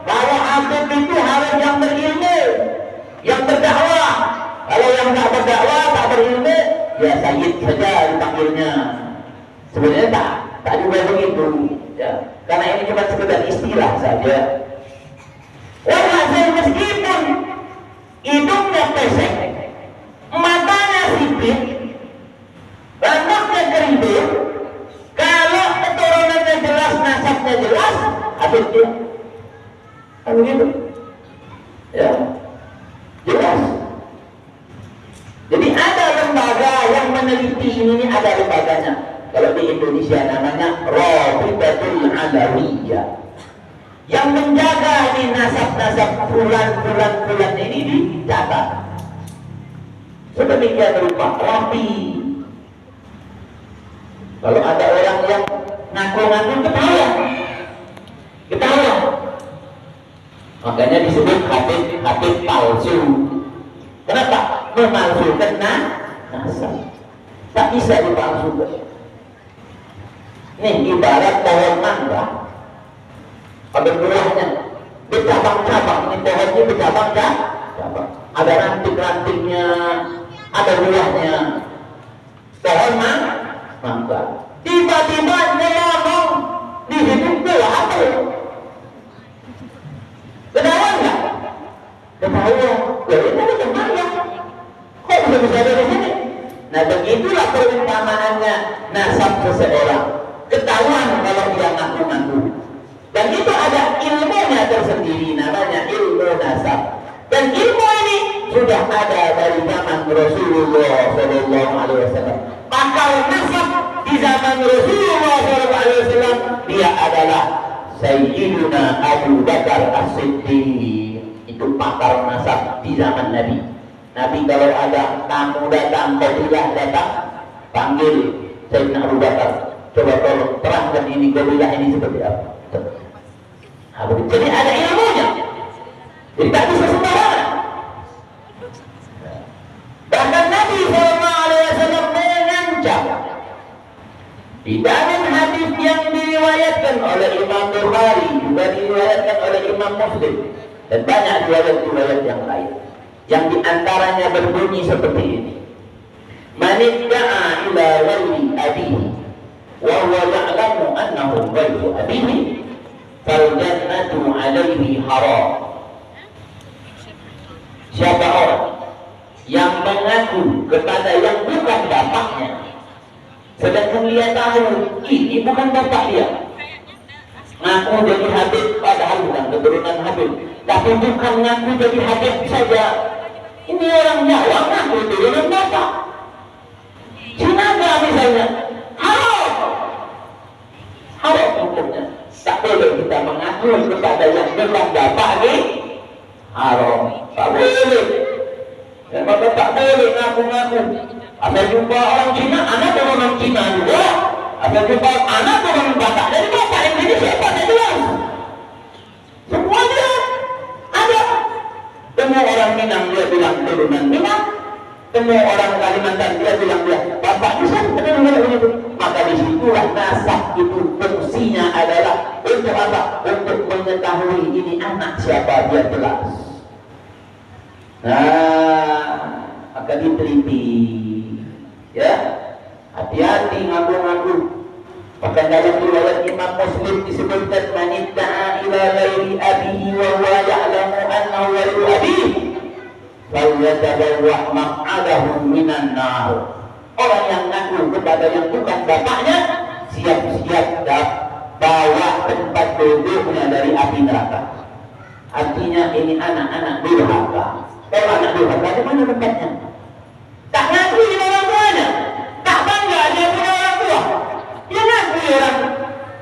S1: bahwa Habib itu harus yang berilmu, yang berdakwah. Kalau yang tak berdakwah, tak berilmu, ya Sayyid saja dipanggilnya. Sebenarnya tak juga begitu, ya. Karena ini cuma sekedar istilah saja. Walhasil meskipun hidungnya pesek, matanya sipit, rambutnya keribu, kalau keturunannya jelas, nasabnya jelas, habis dia. Kan begitu, ya, jelas. Jadi ada lembaga yang meneliti ini, ada lembaganya. Kalau di Indonesia namanya Rabitatul Alawiyah, yang menjaga di nasab-nasab bulan ini dicatat sedemikian rupa, rapi. Kalau ada orang yang ngaku-ngaku ketahuan, makanya disebut Habib palsu. Kenapa? Memalsukan nasab. Tak bisa dipalsukan. Nih ibarat pohon mangga, ada buahnya, bercabang-cabang. Ini pohonnya bercabang-cabang, ada ranting-rantingnya, ada buahnya. Pohon mangga. Tiba-tiba nyelonong di hidup buah apa? Ketahuan nggak? Ketahuan. Ini macam mana? Kok bisa dari sini? Nah begitulah perumpamaannya nasab seseorang. Ketahuan kalau dia ngaku-ngaku. Dan itu ada ilmunya tersendiri, namanya ilmu nasab. Dan ilmu ini sudah ada dari zaman Rasulullah SAW. Pakar nasab di zaman Rasulullah SAW, dia adalah Sayyiduna Abu Bakar As-Siddiq. Itu pakar nasab di zaman Nabi. Nabi kalau ada tamu datang, kabilah datang, panggil Sayyidina Abu Bakar. Coba tolong terangkan ini kabilah ini seperti apa. Jadi ada ilmunya. Jadi tak bisa sembarangan. Bahkan Nabi SAW mengancam di dalam hadis yang diriwayatkan oleh Imam Bukhari, juga diriwayatkan oleh Imam Muslim, dan banyak riwayat-riwayat yang lain, yang diantaranya berbunyi seperti ini: Man idda'a ila wali abihi wa huwa ya'lamu annahu ghairu abihi fal jannatu 'alaihi haram. Siapa orang yang mengaku kepada yang bukan bapaknya, sedangkan dia tahu ini bukan bapak dia, ngaku jadi Habib padahal bukan keturunan Habib, tapi bukan ngaku jadi Habib saja, ini orang Jawa ngaku turunan bapak, Sinaga misalnya, haram hukumnya. Tak boleh kita mengaku kepada yang bukan bapak ini, haram, tak boleh. Dan maka tak boleh ngaku-ngaku. Ada jumpa orang Cina, anak orang Cina juga. Ada jumpa anak orang Batak, dari bapak yang ini siapa? Tidak jelas. Semua orang Minang dia bilang turunan Minang. Semua orang Kalimantan dia bilang dia bapaknya siapa? Maka disitulah nasab itu fungsinya adalah untuk apa? Untuk mengetahui ini anak siapa dia jelas. Nah, maka diteliti, ya, hati-hati ngaku-ngaku. Bahkan dalam riwayat Imam Muslim disebutkan manidda'a ila ghairi abihi wa huwa ya'lamu annahu ghairu abihi falyatabawa' maq'adahu minan nar. Orang yang ngaku kepada yang bukan bapaknya siap-siap bawa tempat duduknya dari api neraka. Artinya ini anak-anak durhaka. Kalau anak durhaka di mana tempatnya? Tak ngaku dengan orang tuanya, tak bangga dia punya orang tua. Dia ngaku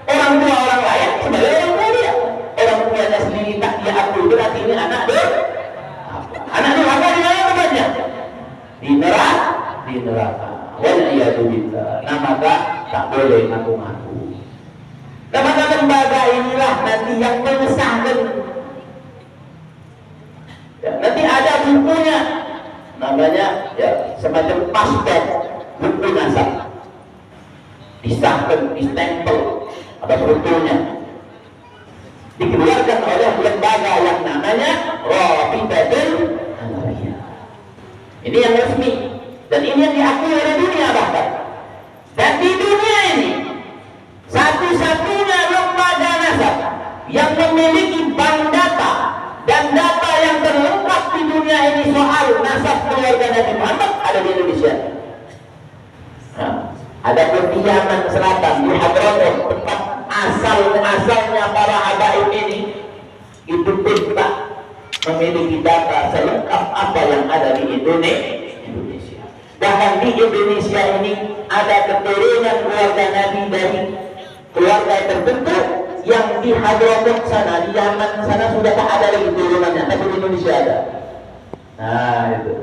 S1: orang tua orang lain sebagai orang tua dia. Orang tuanya sendiri tak dia akui, berarti ini anak durhaka. Anak durhaka di mana tempatnya? Di neraka. Di neraka. Waliyadzubillah. Nah maka tak boleh ngaku-ngaku. Nah maka lembaga inilah nanti yang mengesahkan. Ya, nanti ada bukunya, namanya ya semacam paspor, buku nasab, disahkan, distempel, ada fotonya, dikeluarkan oleh lembaga yang namanya Rabidatul Alawiyah. Ini yang resmi dan ini yang diakui oleh dunia bahkan. Dan di dunia ini satu-satunya lembaga nasab yang memiliki bank data dan data yang terlengkap di dunia ini soal nasab keluarga Nabi Muhammad ada di Indonesia. Nah, ada di Yaman Selatan di Hadramaut, tempat asalnya para habaib ini, itu kita memiliki data selengkap apa yang ada di Indonesia. Bahkan di Indonesia ini ada keturunan keluarga Nabi dari keluarga tertentu yang di Hadramaut sana, di Yaman sana sudah tak ada lagi turunannya, tapi di Indonesia ada. Nah itu.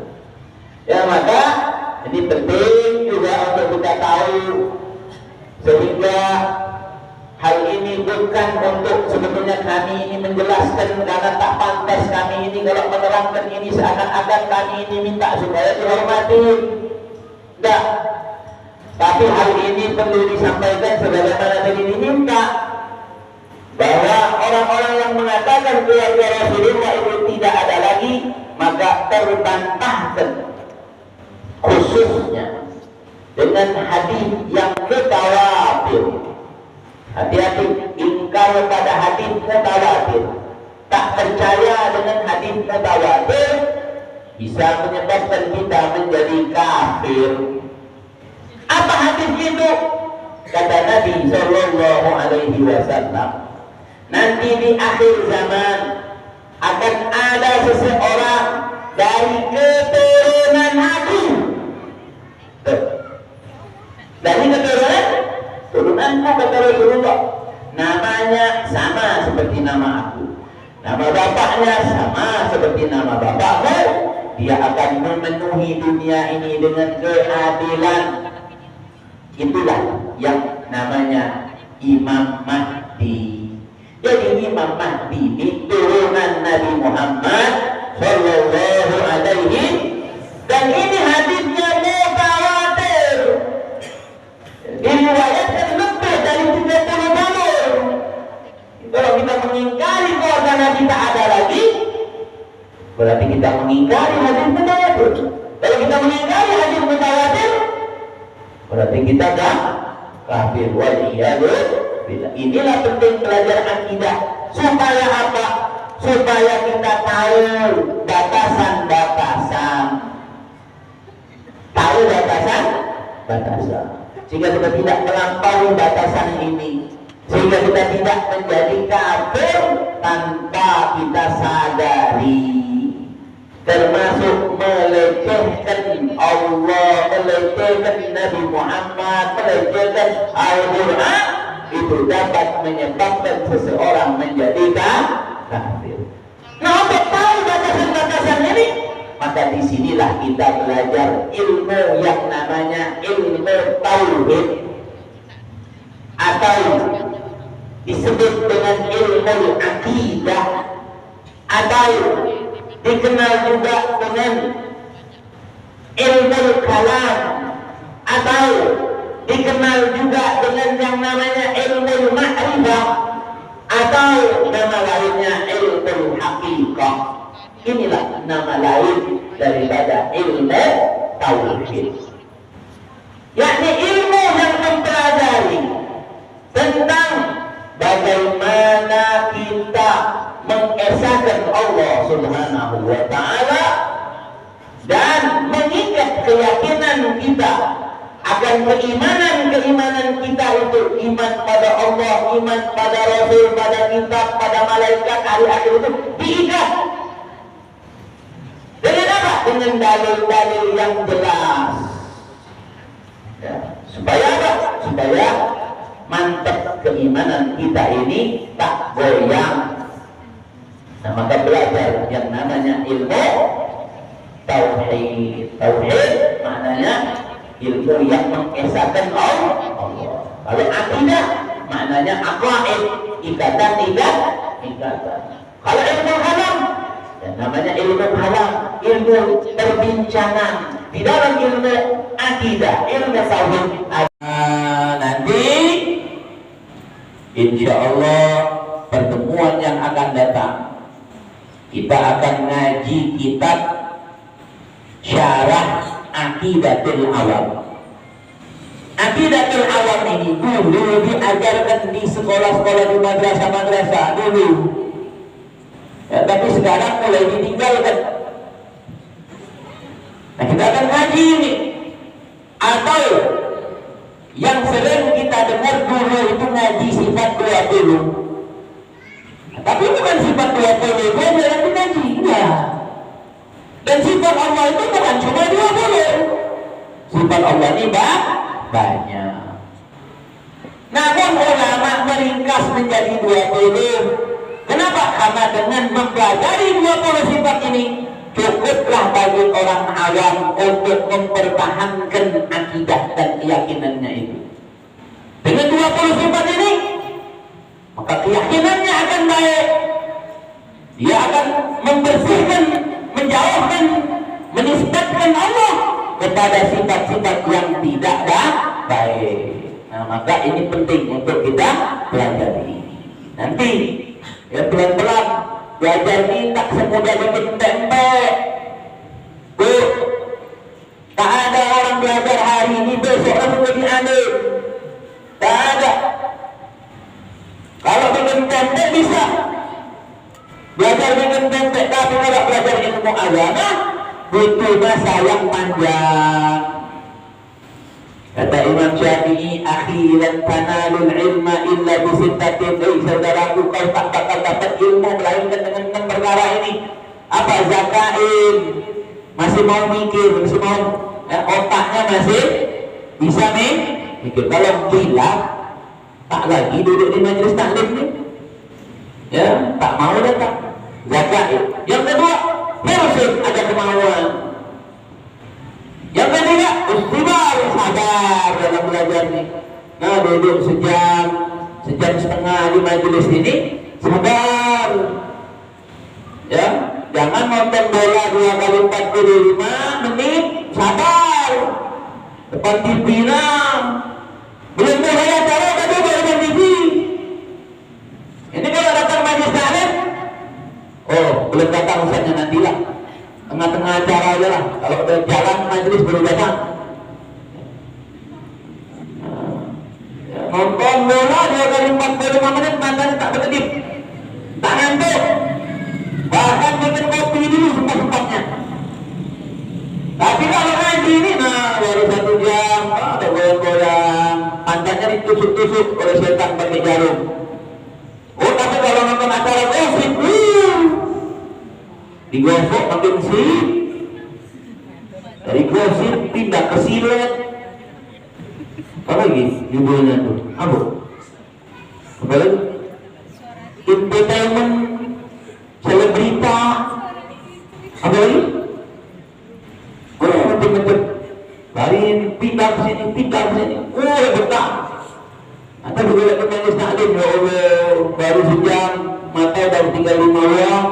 S1: Ya maka ini penting juga untuk kita tahu, sehingga hal ini bukan untuk sebetulnya kami ini menjelaskan karena tak pantas kami ini kalau menerangkan ini seakan-akan kami ini minta supaya dihormati. Tidak. Tapi hal ini perlu disampaikan sebagaimana tadi diminta, bahwa orang-orang yang mengatakan keluarga Rasulullah itu tidak ada lagi, maka terbantahkan khususnya dengan hadis yang mutawatir. Hati-hati, ingkar pada hadis mutawatir, tak percaya dengan hadis mutawatir bisa menyebabkan kita menjadi kafir. Apa hadis itu? Kata Nabi Sallallahu Alaihi Wasallam, nanti di akhir zaman akan ada seseorang dari keturunan aku. Dari keturunanku kata Rasulullah, namanya sama seperti nama aku, nama bapaknya sama seperti nama bapakmu. Dia akan memenuhi dunia ini dengan keadilan. Itulah yang namanya Imam Mahdi. Jadi Imam Mahdi di turunan Nabi Muhammad Sallallahu Alaihi, dan ini hadisnya mutawatir, diriwayatkan lebih dari 30 tahun. Kalau kita mengingkari keluarga Nabi tak ada lagi, berarti kita mengingkari hadis mutawatir. Kalau kita mengingkari hadis mutawatir, berarti kita dah kafir. Waliyadzubillah. Inilah penting belajar akidah. Supaya apa? Supaya kita tahu batasan-batasan. Tahu batasan. Sehingga kita tidak melampaui batasan ini. Sehingga kita tidak menjadi kafir tanpa kita sadari. Termasuk melecehkan Allah, melecehkan Nabi Muhammad, melecehkan Al-Quran, itu dapat menyebabkan seseorang menjadi kafir. Nah, untuk tahu batasan-batasan ini, maka disinilah kita belajar ilmu yang namanya ilmu tauhid, atau disebut dengan ilmu akidah, atau dikenal juga dengan ilmu kalam, atau dikenal juga dengan yang namanya ilmu ma'rifah, atau nama lainnya ilmu haqiqah. Inilah nama lain daripada ilmu tauhid, yakni ilmu yang mempelajari tentang bagaimana kita mengesahkan Allah Subhanahu wa ta'ala dan mengikat keyakinan kita akan keimanan kita itu iman pada Allah, iman pada Rasul, pada kitab, pada malaikat, hari akhir itu diikat dengan apa? Dengan dalil-dalil yang jelas, ya. Supaya apa? Supaya mantap keimanan kita ini tak goyang. Nah, maka belajar yang namanya ilmu tauhid. Tauhid maknanya ilmu yang mengesahkan Allah. Kalau akidah maknanya aqaid, ikatan. Kalau ilmu kalam, ya, namanya ilmu kalam, ilmu perbincangan di dalam ilmu akidah, ilmu tauhid. Nanti insya Allah pertemuan yang akan datang kita akan ngaji kitab Syarah Aqidatul Awam. Aqidatul Awam ini dulu diajarkan di sekolah-sekolah, di madrasah-madrasah dulu, ya, tapi sekarang mulai ditinggalkan. Nah, kita akan ngaji ini. Atau yang sering kita dengar dulu itu ngaji sifat 20. Nah, tapi bukan sifat 20 itu yang jarang dikaji, enggak. Dan sifat Allah itu bukan cuma 20. Sifat Allah ini banyak. Namun ulama meringkas menjadi 20. Kenapa? Karena dengan mempelajari 20 sifat ini cukuplah bagi orang awam untuk mempertahankan akidah dan keyakinannya itu. Dengan 20 sifat ini, maka keyakinannya akan baik. Dia akan membersihkan, menjauhkan, menisbatkan Allah kepada sifat-sifat yang tidak baik. Nah, maka ini penting untuk kita pelajari. Nanti ya pelan-pelan belajar ini tak semudah bikin tempe. Tak ada orang belajar hari ini besok langsung jadi alim. Tak ada. Kalau bikin tempe bisa belajar bikin tempe, tapi kalau belajar ilmu agama butuh masa yang panjang. Kata Imam Syafi'i, akhiran tanalul ilma illa bisittatin. Saudaraku, kau tak bakal dapat ilmu melainkan dengan 6 perkara ini. Apa? Zakain. Masih mau mikir, masih mau, ya, otaknya masih bisa mikir. Kalau gila, tak lagi duduk di majelis taklim nih, ya, tak mau datang. Zakain. Yang kedua, harus ada kemauan. Yang ketiga, istighfar, sabar dalam belajar ini. Nah, duduk sejam setengah di majelis ini, sabar. Ya, jangan nonton bola 2 kali 45 menit, sabar. Depan TV nah. Belum mulai acara tadi baru depan TV. Ini kalau datang majelis taklim, oh, belum datang ustaznya, nantilah. Tengah-tengah acara aja lah. Kalau udah jalan majelis baru datang. Nonton bola 2 kali 45 menit, matanya tak berkedip, tak ngantuk, bahkan bikin kopi dulu sempat-sempatnya. Tapi kalau ngaji ini, nah, baru 1 jam, ada goyang-goyang, pantatnya ditusuk-tusuk oleh setan pakai jarum. Oh, tapi kalau nonton acara gosip, digosok makin sih, dari gosip pindah ke silet. Apa lagi judulnya tuh? Apa? Apa lagi? Entertainment, selebrita. Apa lagi? Oh, macam-macam. Hari ini pindah ke sini. Oh, betah. Atau juga lagi manis taklim, ya Allah, baru sejam, mata baru tinggal 5 wak.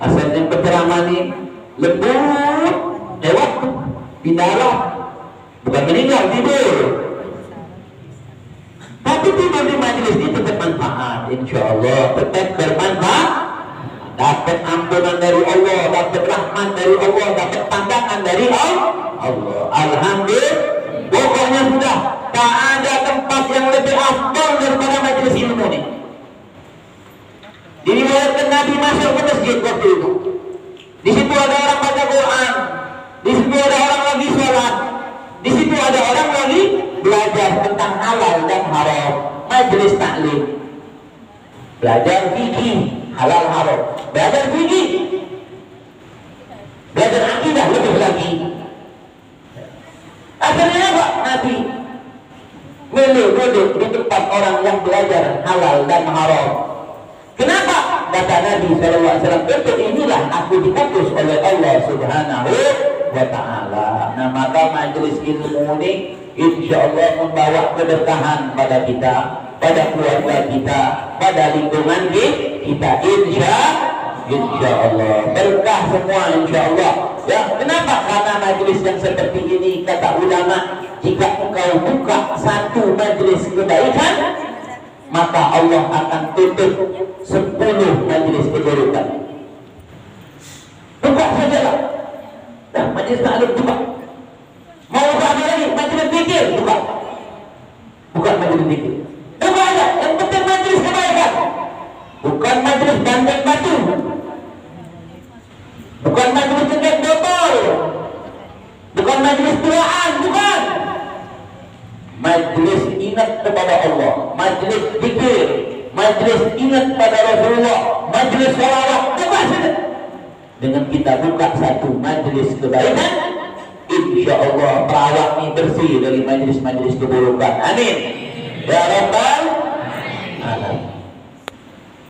S1: Asalnya penceramah ini lembut, lewat di dalam, bukan meninggal, tidur. Tapi tidur di majelis ini tetap manfaat, insya Allah tetap bermanfaat. Dapat ampunan dari Allah, dapat rahmat dari Allah, dapat pandangan dari Allah. Alhamdulillah. Pokoknya sudah tak ada tempat yang lebih afdal daripada majelis ilmu ini. Diriwayatkan Nabi masuk ke masjid waktu itu. Di situ ada orang baca Quran, di situ ada orang lagi sholat, di situ ada orang lagi belajar tentang halal dan haram. Majelis taklim, belajar fikih halal haram, belajar fikih, belajar akidah lebih lagi. Akhirnya apa? Nabi duduk di tempat orang yang belajar halal dan haram. Kenapa? Kata Nabi SAW, untuk inilah aku diutus oleh Allah Subhanahu wa Ta'ala. Nah, maka majelis ilmu ini insya Allah membawa keberkahan pada kita, pada keluarga kita, pada lingkungan kita, insya Allah berkah semua, insya Allah. Ya, kenapa? Karena majelis yang seperti ini, kata ulama, jika engkau buka satu majelis kebaikan, maka Allah akan tutup 10 majelis keburukan. Buka sajalah. Nah, majelis taklim buka. Mau buka apa lagi? Majelis zikir buka. Bukan majelis zikir. Buka aja. Yang penting majelis kebaikan. Bukan majelis banteng batu. Bukan majelis cengkeh botol. Bukan majelis tuaan. Bukan. Majelis ingat kepada Allah, majelis zikir, majelis ingat pada Rasulullah, majelis sholawat. Buka saja. Dengan kita buka satu majelis kebaikan, insya Allah perawat ini bersih dari majelis-majelis keburukan. Amin. Ya Rabbal Alamin.